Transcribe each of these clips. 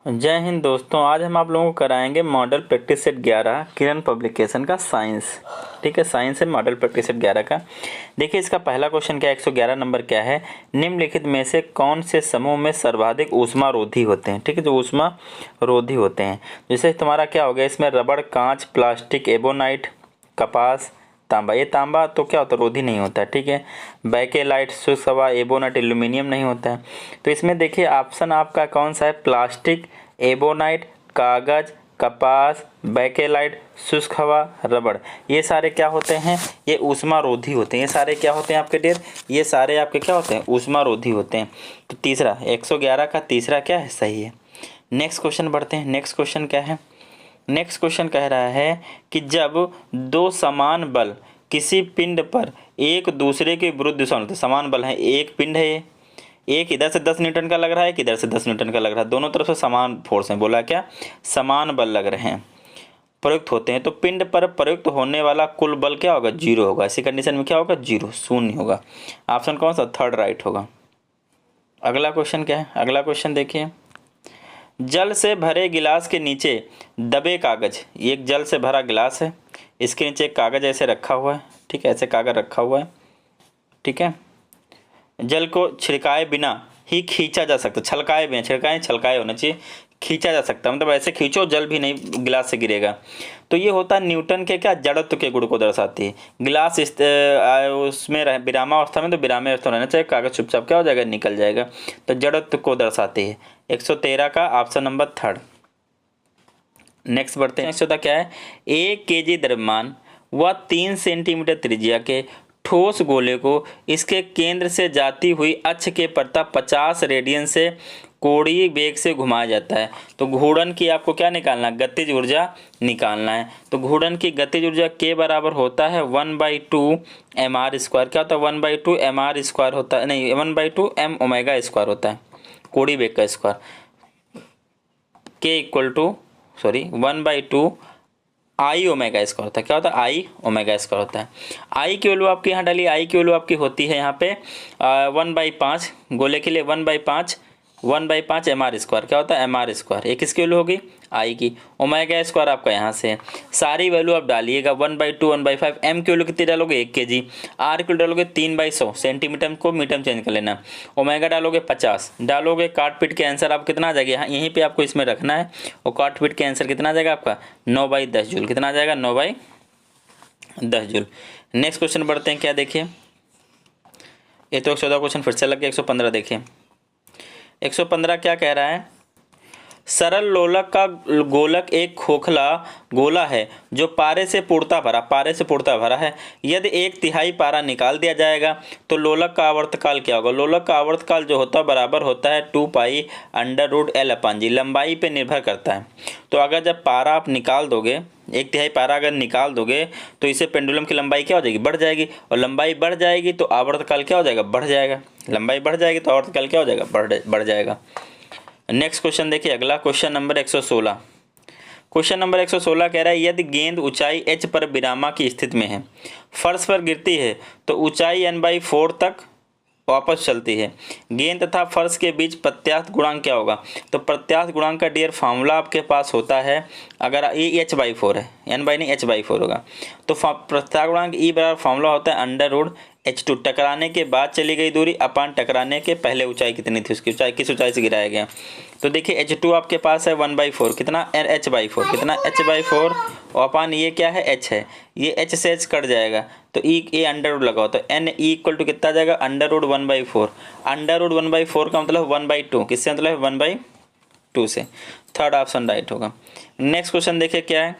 जय हिंद दोस्तों, आज हम आप लोगों को कराएंगे मॉडल प्रैक्टिस सेट 11 किरण पब्लिकेशन का साइंस। ठीक है, साइंस है मॉडल प्रैक्टिस सेट 11 का। देखिए इसका पहला क्वेश्चन क्या है, 111 नंबर क्या है, निम्नलिखित में से कौन से समूह में सर्वाधिक ऊष्मा रोधी होते हैं। ठीक है, जो ऊष्मा रोधी होते हैं, जैसे तुम्हारा क्या हो गया इसमें, रबड़, कांच, प्लास्टिक, एबोनाइट, कपास, तांबा। ये तांबा तो क्या होता है, रोधी नहीं होता है। ठीक है, बैकेलाइट, शुष्क हवा, एबोनाइट, एल्यूमिनियम नहीं होता है। तो इसमें देखिए ऑप्शन आपका कौन सा है, प्लास्टिक, एबोनाइट, कागज, कपास, बैकेलाइट, शुष्क हवा, रबड़। ये सारे क्या होते हैं, ये ऊष्मा रोधी होते हैं। ये सारे क्या होते हैं आपके डियर, ये सारे आपके क्या होते हैं, ऊष्मा रोधी होते हैं। तो तीसरा 111 का तीसरा क्या है, सही है। नेक्स्ट क्वेश्चन बढ़ते हैं। नेक्स्ट क्वेश्चन क्या है, नेक्स्ट क्वेश्चन कह रहा है कि जब दो समान बल किसी पिंड पर एक दूसरे के विरुद्ध दिशा में, तो समान बल है, एक पिंड है, ये एक इधर से 10 न्यूटन का लग रहा है, एक इधर से 10 न्यूटन का लग रहा है, दोनों तरफ से समान फोर्स है। बोला क्या, समान बल लग रहे हैं, प्रयुक्त होते हैं, तो पिंड पर प्रयुक्त होने वाला कुल बल क्या होगा, जीरो होगा। इसी कंडीशन में क्या होगा, जीरो, शून्य होगा। ऑप्शन कौन सा, थर्ड राइट होगा। अगला क्वेश्चन क्या है, अगला क्वेश्चन देखिए, जल से भरे गिलास के नीचे दबे कागज। ये एक जल से भरा गिलास है, इसके नीचे एक कागज ऐसे रखा हुआ है। ठीक है, ऐसे कागज रखा हुआ है। ठीक है, जल को छिड़काए बिना ही खींचा जा सकता, छलकाए बिना, छिड़काए छलकाए होना चाहिए, खींचा जा सकता, मतलब ऐसे खींचो जल भी नहीं गिलास से गिरेगा। तो ये होता है न्यूटन के क्या, जड़त्व के गुण को दर्शाती है। गिलास उसमें विरामावस्था में, तो विरामावस्था रहना चाहिए, कागज चुपचाप क्या हो जाएगा, निकल जाएगा। तो जड़त्व को दर्शाती है। 113 का ऑप्शन नंबर थर्ड। नेक्स्ट बढ़ते हैं। 114 क्या है, 1 kg द्रव्यमान व 3 सेंटीमीटर त्रिज्या के ठोस गोले को इसके केंद्र से जाती हुई अक्ष के प्रति 50 रेडियन से कोणीय वेग से घुमाया जाता है। तो घूर्णन की आपको क्या निकालना है, गतिज ऊर्जा निकालना है। तो घूर्णन की गतिज ऊर्जा के बराबर होता है 1/2 mr²। क्या होता है, 1/2 mr² होता है, नहीं 1/2 m ओमेगा² होता है, कोणीय वेग का square. K equal to 1/2 I omega square होता है। क्या होता है, आई ओमेगा स्क्वायर होता है। आई की वैल्यू आपकी यहाँ डाली, आई की वैल्यू आपकी होती है यहाँ पे 1/5, गोले के लिए 1/5 mr²। क्या होता है, mr²। एक किसकी वैल्यू होगी, आई की। ओमेगा स्क्वायर आपका यहाँ से सारी वैल्यू आप डालिएगा, 1/2 1/5। एम की वैल्यू कितनी डालोगे, 1 kg। आर की डालोगे 3/100, सेंटीमीटर को मीटर चेंज कर लेना। ओमेगा डालोगे 50, डालोगे काट पीट के आंसर आप कितना आ जाएगा, यहाँ यहीं पे आपको इसमें रखना है। और काट पीट के आंसर कितना आ जाएगा आपका, 9/10 जूल। कितना आ जाएगा, 9/10 जूल। नेक्स्ट क्वेश्चन बढ़ते हैं। क्या देखिए, ये तो 114 क्वेश्चन फिर से लग गया। 115 देखिए, 115 क्या कह रहा है, सरल लोलक का गोलक एक खोखला गोला है जो पारे से पूर्णतः भरा है। यदि 1/3 पारा निकाल दिया जाएगा तो लोलक का आवर्तकाल क्या होगा। लोलक का आवर्तकाल जो होता है बराबर होता है 2π√L/g, लंबाई पे निर्भर करता है। तो अगर जब पारा आप निकाल दोगे, 1/3 पारा अगर निकाल दोगे तो इसे पेंडुलम की लंबाई क्या हो जाएगी, बढ़ जाएगी। और लंबाई बढ़ जाएगी तो आवर्तकाल क्या हो जाएगा, बढ़ जाएगा। लंबाई बढ़ जाएगी तो आवर्तकाल क्या हो जाएगा, बढ़ जाएगा। नेक्स्ट क्वेश्चन देखिए, अगला क्वेश्चन नंबर 116। क्वेश्चन नंबर 116 कह रहा है, यदि गेंद ऊंचाई h पर विरामा की स्थिति में है, फर्श पर गिरती है तो ऊंचाई n/4 तक वापस चलती है। गेंद तथा फर्श के बीच प्रत्यास्थ गुणांक क्या होगा। तो प्रत्यास्थ गुणांक का डियर फार्मूला आपके पास होता है, अगर ये h/4 है, h/4 होगा, तो प्रत्यास्थ गुणांक E बराबर फार्मूला होता है √H2। टकराने के बाद चली गई दूरी अपान टकराने के पहले ऊंचाई कितनी थी, उसकी ऊंचाई किस ऊंचाई से गिराया गया। तो देखिए H2 आपके पास है 1/4, कितना h/4, कितना h/4, और अपान ये क्या है, h है, ये h से h कट जाएगा तो ये अंडर लगा हो, तो n इक्वल टू कितना जाएगा, √1/4। √1/4 का मतलब 1/2, किससे मतलब है 1/2 से। थर्ड ऑप्शन राइट होगा। नेक्स्ट क्वेश्चन देखिए क्या है,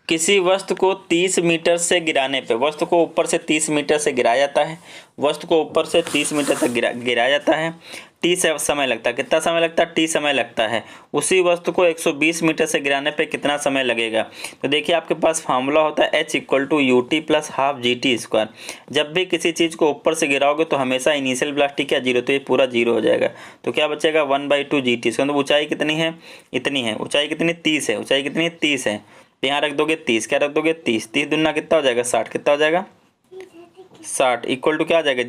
किसी वस्तु को 30 मीटर से गिराने पे, वस्तु को ऊपर से 30 मीटर से गिराया जाता है, वस्तु को ऊपर से 30 मीटर तक गिराया जाता है। टी समय लगता है, कितना समय लगता है, टी समय लगता है। उसी वस्तु को 120 मीटर से गिराने पे कितना समय लगेगा। तो देखिए आपके पास फार्मूला होता है H = UT + ½ GT²। जब भी किसी चीज़ को ऊपर से गिराओगे तो हमेशा इनिशियल वेलोसिटी क्या, जीरो, तो ये पूरा जीरो हो जाएगा। तो क्या बचेगा, 1/2 GT²। मतलब ऊंचाई कितनी है, इतनी है। ऊंचाई कितनी, 30 है। ऊंचाई कितनी, 30 है। यहाँ रख दोगे 30, क्या रख दोगे 30, 30 दूना कितना हो जाएगा, 60, कितना हो जाएगा 60 इक्वल टू क्या आ जाएगा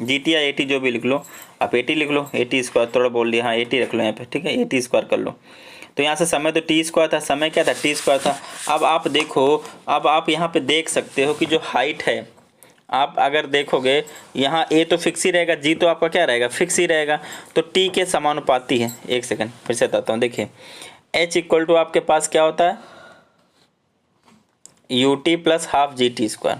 GT या AT जो भी लिख लो, आप AT लिख लो, AT स्क्वायर थोड़ा बोल दिया, हाँ AT रख लो यहाँ पे, ठीक है, AT स्क्वायर कर लो। तो यहाँ से समय तो T स्क्वायर था, समय क्या था T स्क्वायर था। अब आप देखो, अब आप यहाँ पे देख सकते हो कि जो हाइट है, आप अगर देखोगे यहाँ A तो फिक्स ही रहेगा, G तो आपका क्या रहेगा, फिक्स ही रहेगा, तो T के समानुपाती है। एक सेकंड फिर से बताता हूँ, देखिए H इक्वल टू आपके पास क्या होता है UT plus half GT square,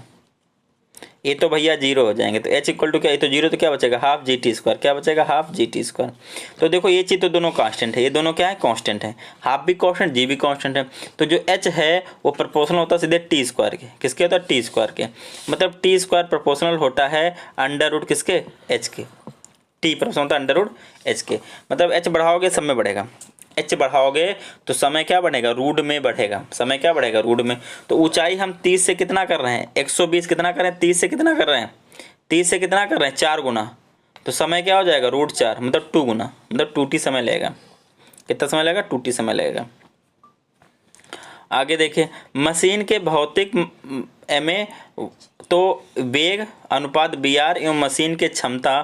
ये तो भैया जीरो हो जाएंगे, तो H इक्वल टू क्या, ये तो जीरो, तो क्या बचेगा हाफ GT स्क्वायर, क्या बचेगा हाफ GT स्क्वायर। तो देखो ये चीज़ तो दोनों कांस्टेंट है, ये दोनों क्या है कांस्टेंट है, हाफ भी कांस्टेंट G भी कांस्टेंट है। तो जो H है वो प्रोपोर्शनल होता है सीधे T स्क्वायर के, किसके होता है T स्क्वायर के, मतलब T स्क्वायर प्रोपोर्शनल होता है अंडर रूट किसके H के, T प्रोपोर्शनल होता है अंडर रूट H के, मतलब H बढ़ाओगे सब में बढ़ेगा, H बढ़ाओगे तो समय क्या बढ़ेगा रूट में बढ़ेगा, समय क्या बढ़ेगा रूट में। तो ऊंचाई हम 30 से कितना कर रहे हैं 120 कितना कर रहे हैं 30 से कितना कर रहे हैं 30 से कितना कर रहे हैं 4 गुना, तो समय क्या हो जाएगा √4 मतलब 2 गुना, मतलब 2t समय लगेगा। कितना समय लगेगा 2t समय लगेगा। आगे देखिए मशीन के भौतिक में तो वेग अनुपात BR एवं मशीन के क्षमता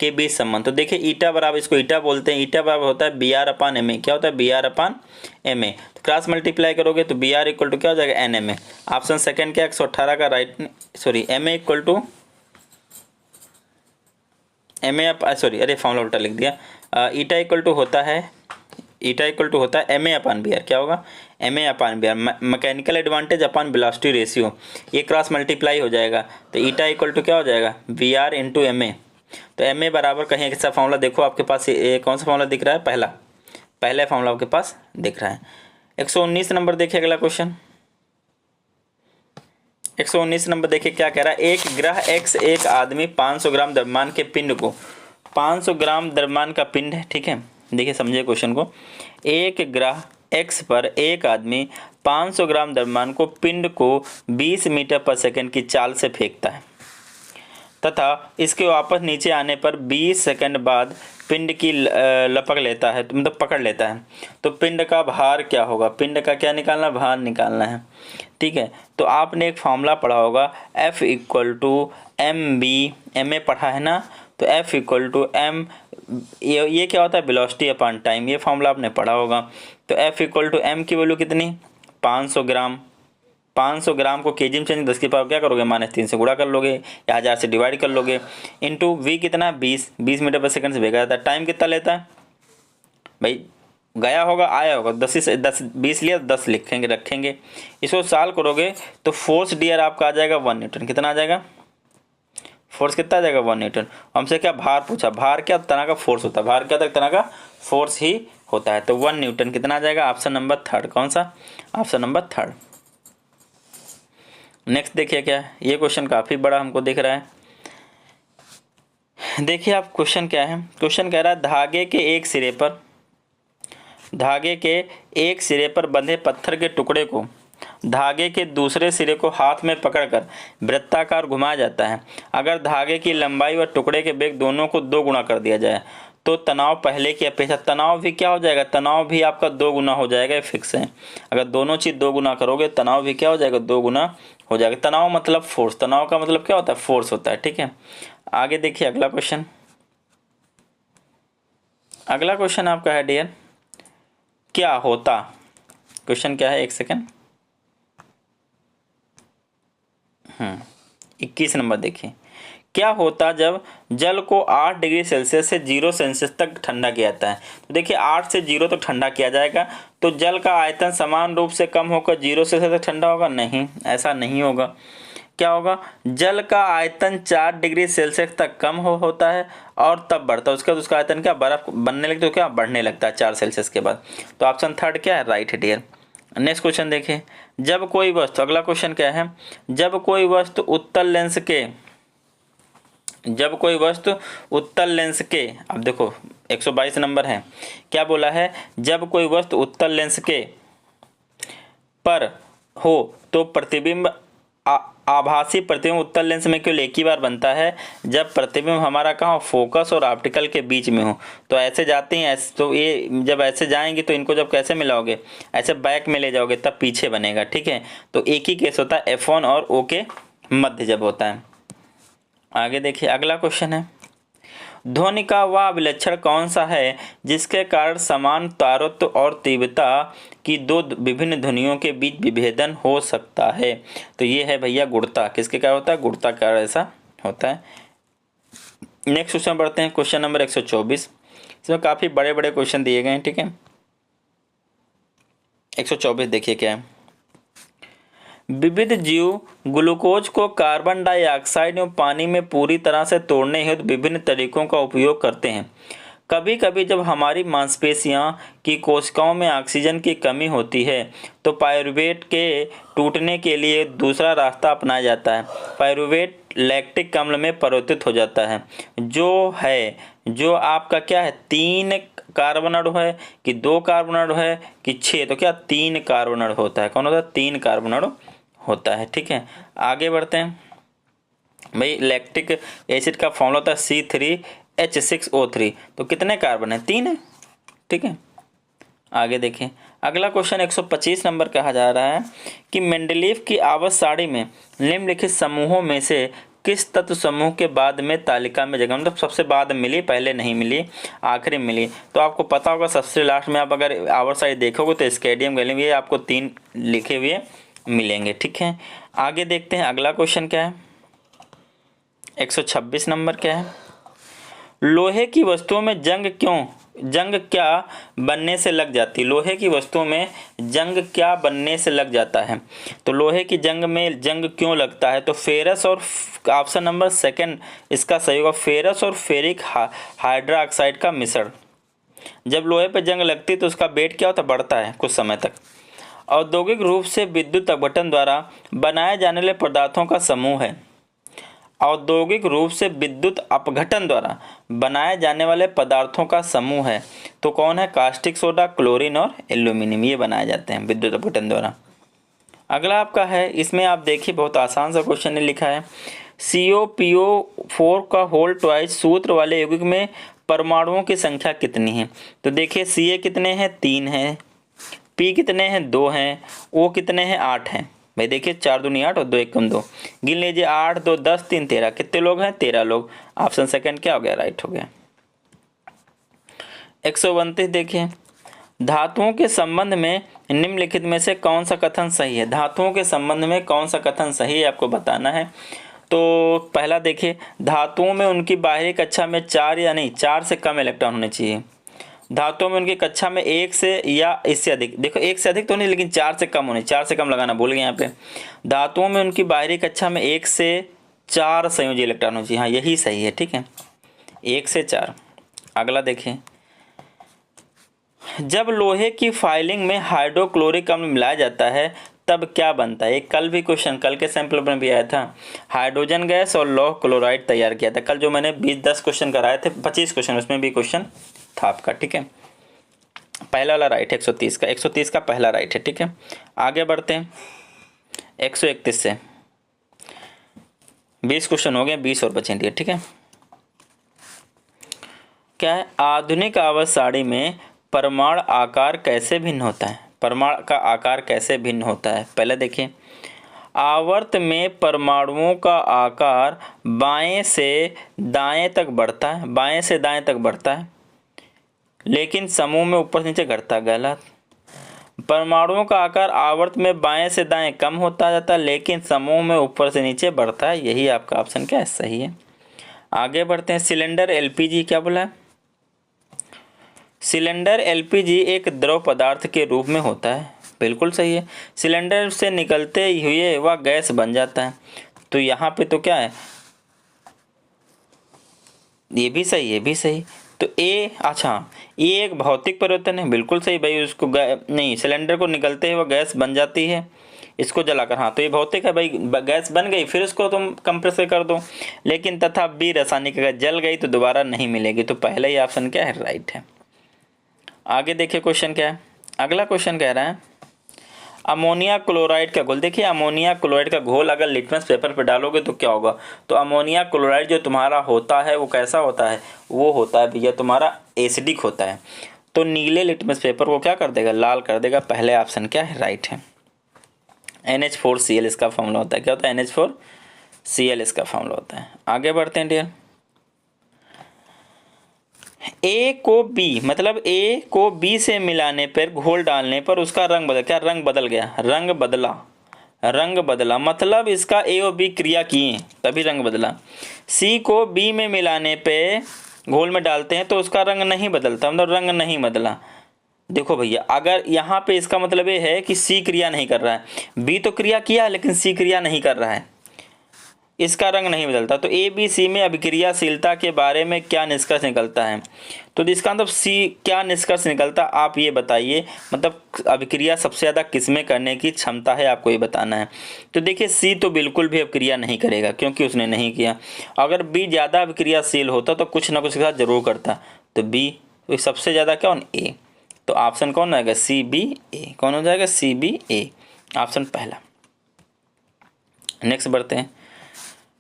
के बीच संबंध। तो देखिए ईटा बराबर, इसको ईटा बोलते हैं, ईटा बराबर होता है BR/MA। क्या होता है BR/MA, तो क्रॉस मल्टीप्लाई करोगे तो BR इक्वल टू क्या हो जाएगा NMA। ऑप्शन सेकंड क्या 118 का right, sorry MA equal to MA, sorry अरे फॉर्मूला उल्टा लिख दिया। ईटा इक्वल टू होता है MA/BR, क्या होगा MA/BR, मैकेनिकल एडवांटेज अपन वेलोसिटी रेशियो, ये क्रॉस मल्टीप्लाई हो जाएगा, तो ईटा इक्वल टू क्या हो जाएगा BR इंटू MA। तो MA बराबर कहीं ऐसा फॉर्मूला देखो आपके पास, ये कौन सा फॉर्मूला दिख रहा है, पहला फॉर्मूला आपके पास दिख रहा है। 119 नंबर देखिए अगला क्वेश्चन, 119 नंबर देखिए क्या कह रहा है। एक ग्रह X एक आदमी 500 ग्राम द्रव्यमान के पिंड को, 500 ग्राम द्रव्यमान का पिंड है, ठीक है, देखिए समझिए क्वेश्चन को। एक ग्रह X पर एक आदमी 500 ग्राम द्रव्यमान को पिंड को 20 मीटर पर सेकंड की चाल से फेंकता है तथा इसके वापस नीचे आने पर 20 सेकंड बाद पिंड की लपक लेता है, मतलब पकड़ लेता है, तो पिंड का भार क्या होगा, पिंड का क्या निकालना, भार निकालना है, ठीक है। तो आपने एक फॉर्मूला पढ़ा होगा F equal to MB, MA पढ़ा है ना, तो F इक्वल टू M, ये क्या होता है वेलोसिटी अपॉन टाइम, ये फॉर्मूला आपने पढ़ा होगा। तो F इक्वल टू M की वैल्यू कितनी 500 ग्राम, 500 ग्राम को केजी में चेंज 10 की पावर क्या करोगे -3 से गुणा कर लोगे या 1000 से डिवाइड कर लोगे, इंटू V कितना 20 मीटर पर सेकंड से भेजा जाता है। टाइम कितना लेता है भाई, गया होगा आया होगा, 20 लिया 10 लिखेंगे रखेंगे, इसको सॉल्व करोगे तो फोर्स डियर आपका आ जाएगा 1 न्यूटन। कितना आ जाएगा फोर्स, कितना आ जाएगा 1 न्यूटन। हमसे क्या भार पूछा, भार क्या तरह का फोर्स होता है, भार क्या तरह का फोर्स ही होता है, तो 1 न्यूटन कितना आ जाएगा, ऑप्शन नंबर 3, कौन सा, ऑप्शन नंबर 3। नेक्स्ट देखिए क्या है, ये क्वेश्चन काफ़ी बड़ा हमको दिख रहा है। देखिए आप क्वेश्चन क्या है, क्वेश्चन कह रहा है धागे के एक सिरे पर बंधे पत्थर के टुकड़े को धागे के दूसरे सिरे को हाथ में पकड़कर वृत्ताकार घुमाया जाता है। अगर धागे की लंबाई व टुकड़े के वेग दोनों को 2 गुना कर दिया जाए तो तनाव पहले की अपेक्षा, तनाव भी क्या हो जाएगा, तनाव भी आपका 2 गुना हो जाएगा, ये फिक्स है। अगर दोनों चीज़ 2 गुना करोगे तनाव भी क्या हो जाएगा 2 गुना हो जाएगा। तनाव मतलब फोर्स, तनाव का मतलब क्या होता है फोर्स होता है, ठीक है। आगे देखिए अगला क्वेश्चन, अगला क्वेश्चन आपका है डियर क्या होता, क्वेश्चन क्या है, एक सेकेंड, 21 नंबर देखिए, क्या होता जब जल को 8 डिग्री सेल्सियस से 0 सेल्सियस तक ठंडा किया जाता है। तो देखिए 8 से 0 तक ठंडा किया जाएगा तो जल का आयतन समान रूप से कम होकर 0 सेल्सियस तक ठंडा होगा, नहीं ऐसा नहीं होगा। क्या होगा, जल का आयतन 4 डिग्री सेल्सियस तक कम होता है और तब बढ़ता है, उसके बाद उसका आयतन क्या बर्फ बनने लगता है, तो क्या बढ़ने लगता है 4 सेल्सियस के बाद। तो ऑप्शन 3 क्या है, राइट है डियर। नेक्स्ट क्वेश्चन देखिए, जब कोई वस्तु, अगला क्वेश्चन क्या है, जब कोई वस्तु उत्तल लेंस के, अब देखो 122 नंबर है, क्या बोला है, जब कोई वस्तु उत्तल लेंस के पर हो तो प्रतिबिंब आभासी प्रतिबिंब उत्तल लेंस में केवल एक ही बार बनता है जब प्रतिबिंब हमारा कहाँ फोकस और ऑप्टिकल के बीच में हो। तो ऐसे जाते हैं ऐसे, तो ये जब ऐसे जाएंगे तो इनको जब कैसे मिलाओगे, ऐसे बैक में ले जाओगे तब पीछे बनेगा, ठीक है। तो एक ही केस होता है F1 और O के मध्य जब होता है। आगे देखिए अगला क्वेश्चन है, ध्वनि का वह विलक्षण कौन सा है जिसके कारण समान तारत्व और तीव्रता की दो विभिन्न ध्वनियों के बीच विभेदन हो सकता है? तो ये है भैया गुणता। किसके कारण होता है? गुणता के कारण ऐसा होता है। नेक्स्ट क्वेश्चन बढ़ते हैं, क्वेश्चन नंबर 124। इसमें काफी बड़े बड़े क्वेश्चन दिए गए हैं, ठीक है। 124 देखिए क्या है, विविध जीव ग्लूकोज को कार्बन डाइऑक्साइड एवं पानी में पूरी तरह से तोड़ने हेतु विभिन्न तरीकों का उपयोग करते हैं। कभी कभी जब हमारी मांसपेशियां की कोशिकाओं में ऑक्सीजन की कमी होती है तो पायरुवेट के टूटने के लिए दूसरा रास्ता अपनाया जाता है। पायरुवेट लैक्टिक अम्ल में परिवर्तित हो जाता है, जो आपका क्या है, 3 कार्बन अणु है कि 2 कार्बन अणु है कि 6, तो क्या 3 कार्बन अणु होता है। कौन होता है? 3 कार्बन अणु होता है, ठीक है। आगे बढ़ते हैं भाई, लैक्टिक एसिड का फॉर्मूला होता है C3H6O3। तो कितने कार्बन है? 3 है, ठीक है। आगे देखें अगला क्वेश्चन 125 नंबर कहा जा रहा है कि मेंडलीव की आवर्त सारणी में निम्नलिखित समूहों में से किस तत्व समूह के बाद में तालिका में जगह, मतलब सबसे बाद मिली, पहले नहीं मिली, आखिरी मिली। तो आपको पता होगा सबसे लास्ट में आप अगर आवर्त सारणी देखोगे तो स्केडियम गैलियम, ये आपको 3 लिखे हुए मिलेंगे, ठीक है। आगे देखते हैं अगला क्वेश्चन क्या है, 126 नंबर क्या है, लोहे की वस्तुओं में जंग क्या बनने से लग जाती है? लोहे की वस्तुओं में जंग क्या बनने से लग जाता है? तो लोहे की जंग में जंग क्यों लगता है? तो फेरस और, ऑप्शन नंबर 2 इसका सही होगा, फेरस और फेरिक हाइड्रोक्साइड का मिश्रण। जब लोहे पर जंग लगती है तो उसका वेट क्या होता है? बढ़ता है कुछ समय तक। औद्योगिक रूप से विद्युत अपघटन द्वारा बनाए जाने वाले पदार्थों का समूह है। औद्योगिक रूप से विद्युत अपघटन द्वारा बनाए जाने वाले पदार्थों का समूह है। तो कौन है? कास्टिक सोडा, क्लोरीन और एल्यूमिनियम, ये बनाए जाते हैं विद्युत अपघटन द्वारा। अगला आपका है, इसमें आप देखिए बहुत आसान सा क्वेश्चन ने लिखा है, COPO4 का होल ट्वाइस सूत्र वाले यौगिक में परमाणुओं की संख्या कितनी है? तो देखिए Ca कितने हैं? 3 हैं। P कितने हैं? 2 हैं। O कितने हैं? 8 हैं। भाई देखिए 4 दूनी 8 और 2 एकम 2, गिन लीजिए 8 2 10 3 13, कितने लोग हैं? 13 लोग। ऑप्शन सेकंड क्या हो गया? राइट हो गया। 129 देखिए, धातुओं के संबंध में निम्नलिखित में से कौन सा कथन सही है? धातुओं के संबंध में कौन सा कथन सही है आपको बताना है। तो पहला देखिए, धातुओं में उनकी बाहरी कक्षा में 4 या नहीं 4 से कम इलेक्ट्रॉन होने चाहिए। धातुओं में उनकी कक्षा में 1 से या इससे अधिक, देखो 1 से अधिक तो नहीं लेकिन 4 से कम होने, 4 से कम लगाना भूल गए यहाँ पे। धातुओं में उनकी बाहरी कक्षा में 1 से 4 संयोजी इलेक्ट्रॉन होने चाहिए। हाँ यही सही है, ठीक है, 1 से 4। अगला देखिए, जब लोहे की फाइलिंग में हाइड्रोक्लोरिक अम्ल मिलाया जाता है तब क्या बनता है? एक कल भी क्वेश्चन, कल के सैंपल में भी आया था, हाइड्रोजन गैस और लौह क्लोराइड तैयार किया था। कल जो मैंने 10 क्वेश्चन कराए थे, 25 क्वेश्चन, उसमें भी क्वेश्चन था आपका, ठीक है। पहला वाला राइट है 130 का, 130 का पहला राइट है, ठीक है। आगे बढ़ते हैं 131 से, 20 क्वेश्चन हो गए, 20 और बचेंगे, ठीक है। क्या है? आधुनिक आवर्त सारणी में परमाणु आकार कैसे भिन्न होता है? परमाणु का आकार कैसे भिन्न होता है? पहले देखिए, आवर्त में परमाणुओं का आकार बाएं से दाएं तक बढ़ता है, बाएं से दाएं तक बढ़ता है, लेकिन समूह में ऊपर से नीचे घटता। गलत। परमाणुओं का आकार आवर्त में बाएं से दाएं कम होता जाता है, लेकिन समूह में ऊपर से नीचे बढ़ता है। यही आपका ऑप्शन क्या है? सही है। आगे बढ़ते हैं, सिलेंडर एलपीजी क्या बोला है? सिलेंडर एलपीजी एक द्रव पदार्थ के रूप में होता है, बिल्कुल सही है। सिलेंडर से निकलते हुए वह गैस बन जाता है। तो यहाँ पे तो क्या है? ये भी सही, ये भी सही। तो ए, अच्छा ये एक भौतिक परिवर्तन है, बिल्कुल सही भाई। उसको नहीं, सिलेंडर को निकलते हुए गैस बन जाती है, इसको जलाकर, हाँ तो ये भौतिक है भाई, गैस बन गई फिर उसको तुम कंप्रेस कर दो। लेकिन तथा बी रासायनिक, अगर जल गई तो दोबारा नहीं मिलेगी। तो पहला ही ऑप्शन क्या है? राइट है। आगे देखिए क्वेश्चन क्या है। अगला क्वेश्चन कह रहा है, अमोनिया क्लोराइड का घोल। देखिए अमोनिया क्लोराइड का घोल अगर लिटमस पेपर पर डालोगे तो क्या होगा? तो अमोनिया क्लोराइड जो तुम्हारा होता है वो कैसा होता है? वो होता है भैया तुम्हारा एसिडिक होता है। तो नीले लिटमस पेपर को क्या कर देगा? लाल कर देगा। पहले ऑप्शन क्या है? राइट है। NH4Cl इसका फॉर्मूला होता है। क्या होता है? NH4 Cl इसका फॉर्मूला होता है। आगे बढ़ते हैं डियर। ए को बी मतलब ए को बी से मिलाने पर घोल डालने पर उसका रंग बदल, क्या रंग बदल गया, रंग बदला, रंग बदला मतलब इसका ए और बी क्रिया किए तभी रंग बदला। सी को बी में मिलाने पे घोल में डालते हैं तो उसका रंग नहीं बदलता, मतलब रंग नहीं बदला। देखो भैया अगर यहाँ पे इसका मतलब ये है कि सी क्रिया नहीं कर रहा है, बी तो क्रिया किया लेकिन सी क्रिया नहीं कर रहा है, इसका रंग नहीं बदलता। तो ए बी सी में अभिक्रियाशीलता के बारे में क्या निष्कर्ष निकलता है, तो इसका मतलब सी क्या निष्कर्ष निकलता आप ये बताइए, मतलब अभिक्रिया सबसे ज़्यादा किसमें करने की क्षमता है आपको ये बताना है। तो देखिए सी तो बिल्कुल भी अभिक्रिया नहीं करेगा क्योंकि उसने नहीं किया। अगर बी ज़्यादा अभिक्रियाशील होता तो कुछ ना कुछ के साथ जरूर करता, तो बी तो सबसे ज़्यादा कौन, ए। तो ऑप्शन कौन आएगा, सी बी ए। कौन हो जाएगा, सी बी ए, ऑप्शन पहला। नेक्स्ट बढ़ते हैं।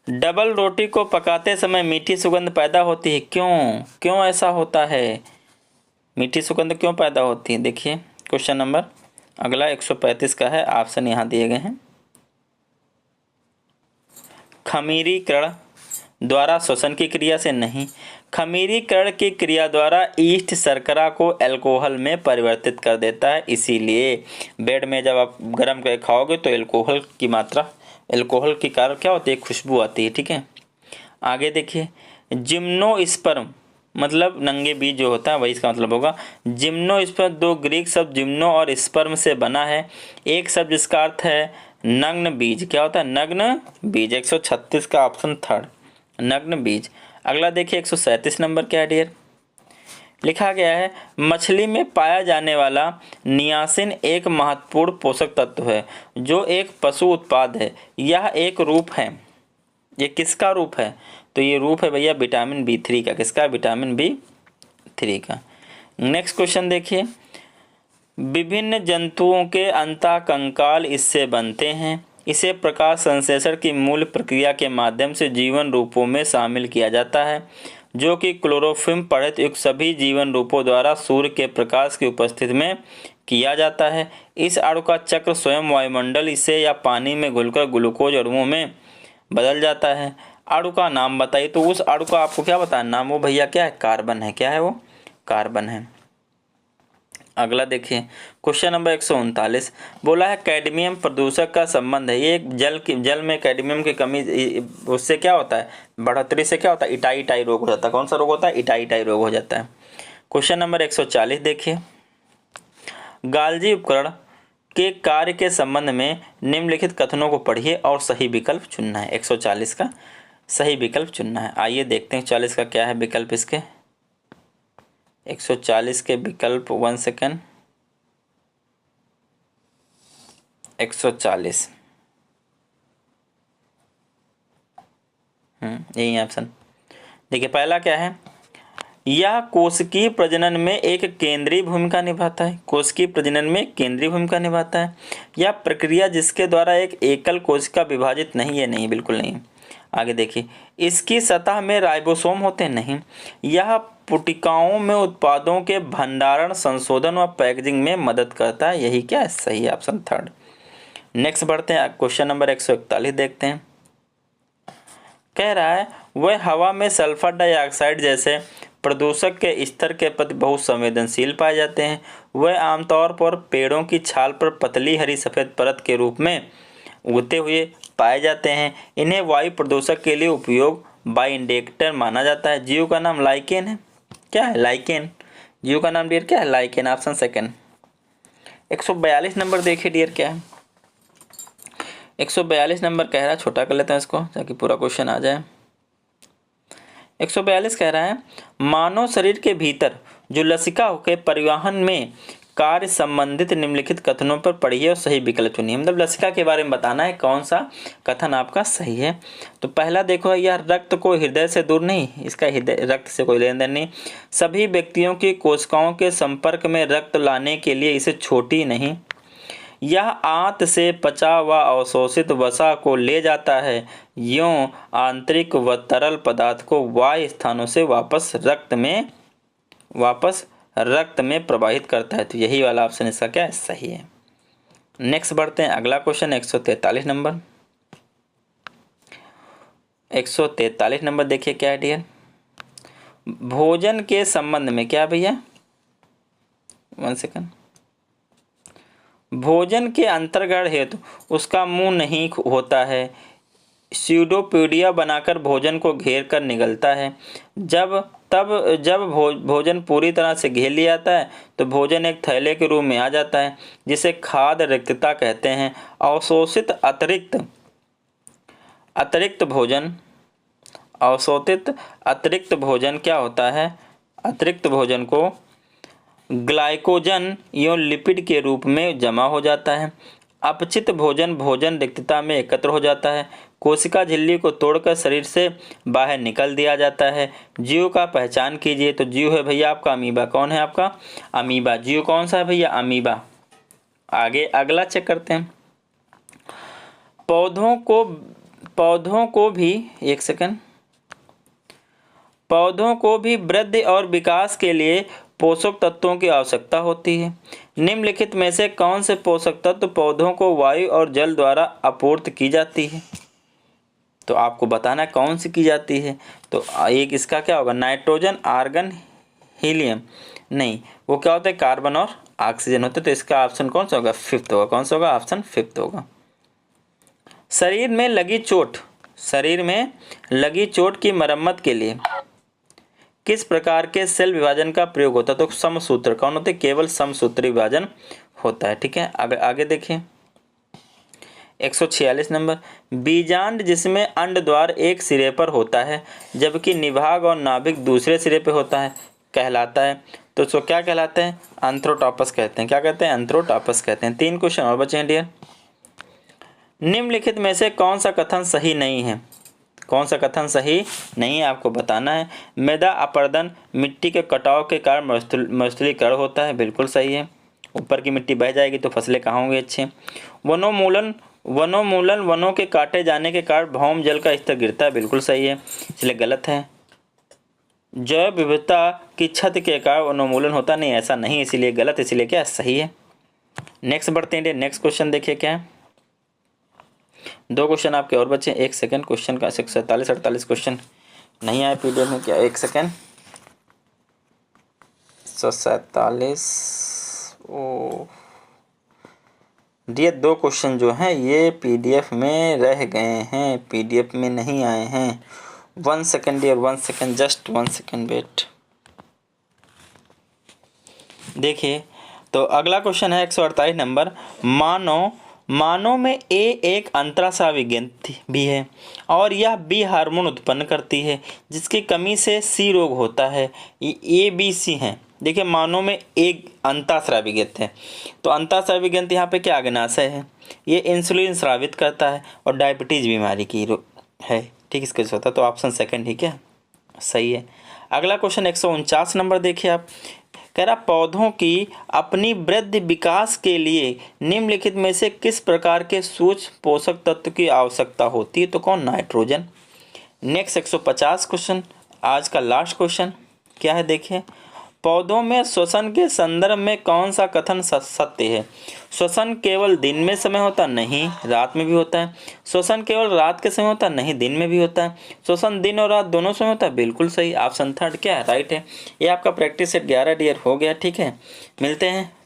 डबल रोटी को पकाते समय मीठी सुगंध पैदा होती है, क्यों, क्यों ऐसा होता है, मीठी सुगंध क्यों पैदा होती है। देखिए क्वेश्चन नंबर अगला 135 का है, ऑप्शन यहाँ दिए गए हैं। खमीरीकरण द्वारा श्वसन की क्रिया से नहीं, खमीरीकरण की क्रिया द्वारा ईस्ट शर्करा को अल्कोहल में परिवर्तित कर देता है, इसीलिए ब्रेड में जब आप गर्म करके खाओगे तो अल्कोहल की मात्रा, अल्कोहल के कारण क्या होती है, खुशबू आती है। ठीक है, आगे देखिए। जिम्नोस्पर्म मतलब नंगे बीज जो होता है वही इसका मतलब होगा। जिम्नोस्पर्म दो ग्रीक शब्द जिम्नो और स्पर्म से बना है, एक शब्द जिसका अर्थ है नग्न बीज, क्या होता है, नग्न बीज। 136 का ऑप्शन थर्ड, नग्न बीज। अगला देखिए 137 नंबर क्या है डियर, लिखा गया है मछली में पाया जाने वाला नियासिन एक महत्वपूर्ण पोषक तत्व है जो एक पशु उत्पाद है, यह एक रूप है, ये किसका रूप है, तो ये रूप है भैया विटामिन B3 का, किसका, विटामिन B3 का। नेक्स्ट क्वेश्चन देखिए। विभिन्न जंतुओं के अंतःकंकाल इससे बनते हैं, इसे प्रकाश संश्लेषण की मूल प्रक्रिया के माध्यम से जीवन रूपों में शामिल किया जाता है, जो कि क्लोरोफिल्म परत युक्त सभी जीवन रूपों द्वारा सूर्य के प्रकाश की उपस्थिति में किया जाता है। इस अणु का चक्र स्वयं वायुमंडल इसे या पानी में घुलकर ग्लूकोज अणुओं में बदल जाता है। अणु का नाम बताइए, तो उस अणु का आपको क्या बताना, नाम वो भैया क्या है, कार्बन है, क्या है वो, कार्बन है। अगला देखिए क्वेश्चन नंबर 139 बोला है कैडमियम प्रदूषक का संबंध है, ये जल में कैडमियम की कमी उससे क्या होता है, बढ़ोतरी से क्या होता है, इटाई रोग हो जाता है। कौन सा रोग होता है, इटाई रोग हो जाता है। क्वेश्चन नंबर 140 देखिए। गाल्जी उपकरण के कार्य के संबंध में निम्नलिखित कथनों को पढ़िए और सही विकल्प चुनना है। 140 का सही विकल्प चुनना है। आइए देखते हैं 40 का क्या है विकल्प इसके। 140 के विकल्प, 1 सेकेंड। 140 यही ऑप्शन। देखिए पहला क्या है, यह कोशिकीय प्रजनन में एक केंद्रीय भूमिका निभाता है, कोशिकीय प्रजनन में केंद्रीय भूमिका निभाता है। यह प्रक्रिया जिसके द्वारा एक एकल कोशिका विभाजित नहीं है, नहीं बिल्कुल नहीं। आगे देखिए, इसकी सतह में राइबोसोम होते हैं, नहीं। यह पुटिकाओं में उत्पादों के भंडारण, संशोधन व पैकेजिंग में मदद करता है, यही क्या है, सही ऑप्शन थर्ड। नेक्स्ट बढ़ते हैं क्वेश्चन नंबर 141 देखते हैं। कह रहा है वह हवा में सल्फर डाइऑक्साइड जैसे प्रदूषक के स्तर के प्रति बहुत संवेदनशील पाए जाते हैं। वह आमतौर पर पेड़ों की छाल पर पतली हरी सफ़ेद परत के रूप में उगते हुए पाए जाते हैं। इन्हें वायु प्रदूषक के लिए उपयोग बाइंडेक्टर माना जाता है। जीव का नाम लाइकेन है, क्या है, लाइकेन। जीव का नाम डियर क्या है, लाइकेन, ऑप्शन सेकंड। 142 नंबर देखिए डियर क्या है। 142 नंबर कह रहा है, छोटा कर लेते हैं इसको ताकि पूरा क्वेश्चन आ जाए। 142 कह रहा है मानव शरीर के भीतर जो लसिका के परिवहन में कार्य संबंधित निम्नलिखित कथनों पर पढ़िए और सही विकल्प चुनिए। मतलब लसिका के बारे में बताना है कौन सा कथन आपका सही है। तो पहला देखो, यह रक्त को हृदय से दूर नहीं, इसका हृदय रक्त से कोई लेन देन नहीं। सभी व्यक्तियों की कोशिकाओं के संपर्क में रक्त लाने के लिए इसे छोटी नहीं। यह आंत से पचा व अवशोषित वसा को ले जाता है, यूं आंतरिक व तरल पदार्थ को वायु स्थानों से वापस रक्त में प्रवाहित करता है। तो यही वाला ऑप्शन इसका क्या है, सही है। नेक्स्ट बढ़ते हैं अगला क्वेश्चन 143 नंबर। 143 नंबर देखिए क्या है डियर। भोजन के संबंध में क्या भैया, 1 सेकंड। भोजन के अंतर्ग्रहण हेतु उसका मुंह नहीं होता है, स्यूडोपोडिया बनाकर भोजन को घेर कर निगलता है। जब भोजन पूरी तरह से घेर लिया जाता है तो भोजन एक थैले के रूप में आ जाता है, जिसे खाद्य रिक्तता कहते हैं। अवशोषित अतिरिक्त भोजन क्या होता है, अतिरिक्त भोजन को ग्लाइकोजन एवं लिपिड के रूप में जमा हो जाता है। अपचित भोजन भोजन रिक्तता में एकत्र हो जाता है। कोशिका झिल्ली को तोड़कर शरीर से बाहर निकल दिया जाता है। जीव का पहचान कीजिए। तो जीव है भैया आपका अमीबा। कौन है आपका, अमीबा। जीव कौन सा है भैया, अमीबा। आगे अगला चेक करते हैं। पौधों को भी, एक सेकंड, पौधों को भी वृद्धि और विकास के लिए पोषक तत्वों की आवश्यकता होती है। निम्नलिखित में से कौन से पोषक तत्व पौधों को वायु और जल द्वारा आपूर्ति की जाती है, तो आपको बताना है कौन सी की जाती है। तो एक इसका क्या होगा, नाइट्रोजन, आर्गन, हीलियम। नहीं, वो क्या होता है, कार्बन और ऑक्सीजन होते हैं। तो इसका ऑप्शन कौन सा होगा, 5th होगा। कौन सा होगा, ऑप्शन 5th होगा। शरीर में लगी चोट की मरम्मत के लिए किस प्रकार के सेल विभाजन का प्रयोग होता है, तो समसूत्र। कौन होते हैं, केवल समसूत्री विभाजन होता है। ठीक है, आगे देखिए 146 नंबर। बीजांड जिसमें अंड द्वार एक सिरे पर होता है जबकि निभाग और नाभिक दूसरे सिरे पर होता है, कहलाता है। तो उसको क्या कहलाते हैं, एंथ्रोटॉपस कहते हैं। क्या कहते हैं, एंथ्रोटॉपस कहते हैं। 3 क्वेश्चन और बचे हैं डियर। निम्नलिखित में से कौन सा कथन सही नहीं है, कौन सा कथन सही नहीं है आपको बताना है। मृदा अपरदन मिट्टी के कटाव के कारण मरुस्थलीकरण होता है, बिल्कुल सही है। ऊपर की मिट्टी बह जाएगी तो फसलें कहाँ होंगी अच्छे। वनोन्मूलन वनों के काटे जाने के कारण भौम जल का स्तर गिरता है, बिल्कुल सही है, इसलिए गलत है। जैव विविधता की क्षति के कारण वनोन्मूलन होता नहीं, ऐसा नहीं, इसीलिए गलत, इसीलिए क्या सही है। नेक्स्ट बढ़ते हैं, नेक्स्ट क्वेश्चन देखिए क्या है। 2 क्वेश्चन आपके और बचे। 1 सेकंड, क्वेश्चन का 47-48 क्वेश्चन नहीं आया पीडीएफ में क्या, 1 सेकंड। 147 ओ डियर, 2 क्वेश्चन जो हैं ये पीडीएफ में रह गए हैं, पीडीएफ में नहीं आए हैं। 1 second dear, 1 second, just 1 second wait. देखिए तो अगला क्वेश्चन है 148 नंबर। मानव में ए एक अंतरास्रावी ग्रंथि भी है और यह बी हार्मोन उत्पन्न करती है, जिसकी कमी से सी रोग होता है। ये ABC हैं। देखिए मानव में एक अंतःस्रावी ग्रंथि है, तो अंतःस्रावी ग्रंथि यहाँ पे क्या अग्नाशय है, ये इंसुलिन स्रावित करता है और डायबिटीज बीमारी की है। ठीक, इसके होता है, तो ऑप्शन 2 ठीक है, सही है। अगला क्वेश्चन 149 नंबर देखिए आप। कह रहा पौधों की अपनी वृद्धि विकास के लिए निम्नलिखित में से किस प्रकार के सूक्ष्म पोषक तत्व की आवश्यकता होती है, तो कौन, नाइट्रोजन। नेक्स्ट 150 क्वेश्चन, आज का लास्ट क्वेश्चन क्या है देखिए। पौधों में श्वसन के संदर्भ में कौन सा कथन सत्य है। श्वसन केवल दिन में समय होता, नहीं रात में भी होता है। श्वसन केवल रात के समय होता, नहीं दिन में भी होता है। श्वसन दिन और रात दोनों समय होता है, बिल्कुल सही, ऑप्शन 3 क्या है, राइट है। ये आपका प्रैक्टिस सेट 11 डियर हो गया। ठीक है, मिलते हैं